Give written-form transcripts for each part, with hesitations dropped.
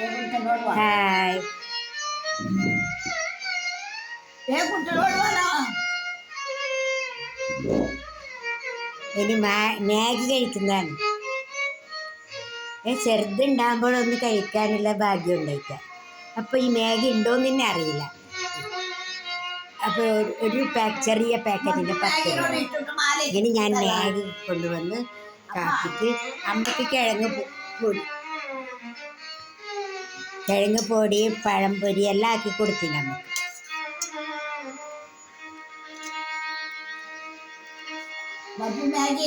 Hi. ഇനി Maggi കഴിക്കുന്നതാണ്. ചെറുതുണ്ടാകുമ്പോഴൊന്ന് കഴിക്കാനുള്ള ഭാഗ്യം ഉണ്ടായിട്ട. അപ്പോൾ ഈ മാഗി ഉണ്ടോയെന്ന് തന്നെ അറിയില്ല. അപ്പോൾ ഒരു ചെറിയ പാക്കറ്റിൻ്റെ 10 രൂപ. ഇനി ഞാൻ മാഗി കൊണ്ടുവന്ന് കാപ്പിക്ക് അമ്മക്ക് കിഴങ്ങ് പൊടി പഴംപൊരി എല്ലാം ആക്കി കൊടുത്തില്ല നമുക്ക്. ಮ್ಯಾಗಿ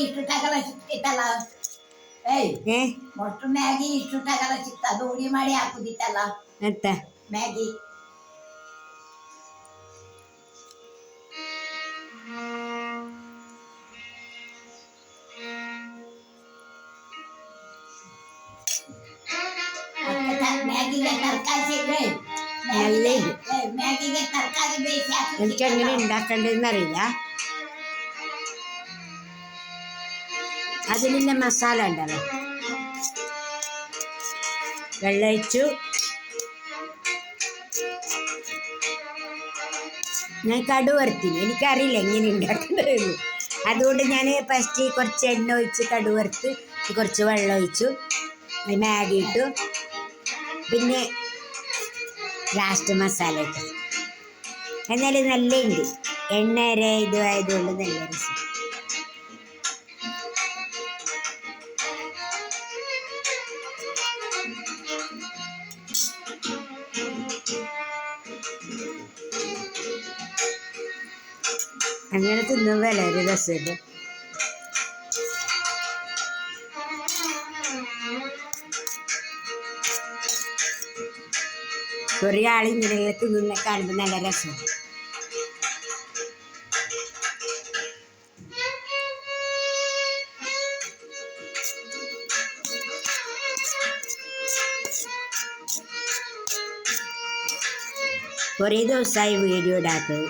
എനിക്കങ്ങനെ ഉണ്ടാക്കേണ്ടതെന്ന് അറിയില്ല. അതിനുള്ള മസാല ഉണ്ടല്ലോ, വെള്ളമൊഴിച്ചു. ഞാൻ കടുക് വറുത്തിന്, എനിക്കറിയില്ല എങ്ങനെ ഉണ്ടാക്കേണ്ടതെന്ന്. അതുകൊണ്ട് ഞാൻ ഫസ്റ്റ് കുറച്ച് എണ്ണ ഒഴിച്ച് കടുക് വറുത്ത് കുറച്ച് വെള്ളം ഒഴിച്ചു, മാഗി ഇട്ടു, പിന്നെ ലാസ്റ്റ് മസാല ഇട്ടു. എന്നാലും നല്ല ഉണ്ട്, എണ്ണ ഇതായതുകൊണ്ട് നല്ല രസം. അങ്ങനെ തിന്നും വളരെ രസമുണ്ട്. കുറേ ആളിങ്ങനെ തിന്നുന്ന കാണുമ്പോൾ നല്ല രസമാണ്. കുറേ ദിവസമായി വീഡിയോ ഇടാത്തത്.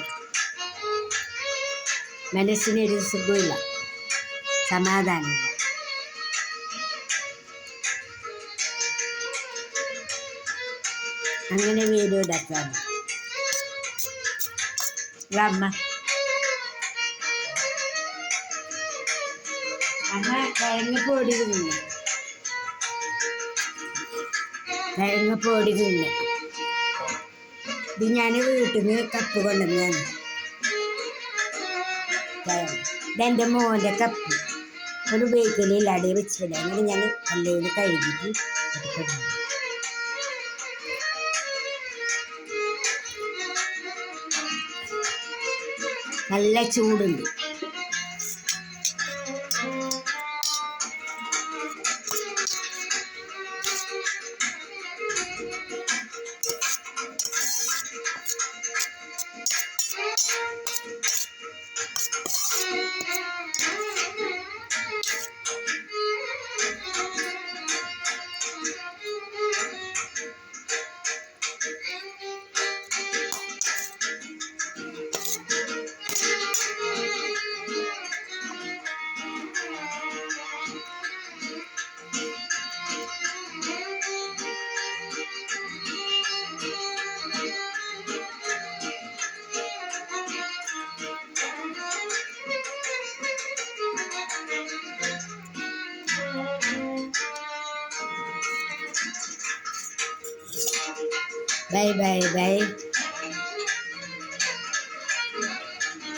മനസ്സിനൊരു സുഖമില്ല, സമാധാനമില്ല. അങ്ങനെ വീഡിയോ ഇടാത്താണ് അമ്മ. കിഴങ്ങ് പൊടി തിന്നെ. ഇത് ഞാൻ വീട്ടിൽ നിന്ന് കപ്പ് കൊണ്ടുവന്നതാണ്. ഇതെൻ്റെ മോൻ്റെ കപ്പ്. ഒരു ഉപയോഗിക്കലില്ല, അടിയിൽ വെച്ചില്ല. അങ്ങനെ ഞാൻ അല്ലെങ്കിൽ കഴുകിയിട്ട് എടുക്കണം. നല്ല ചൂടുണ്ട്. Bye.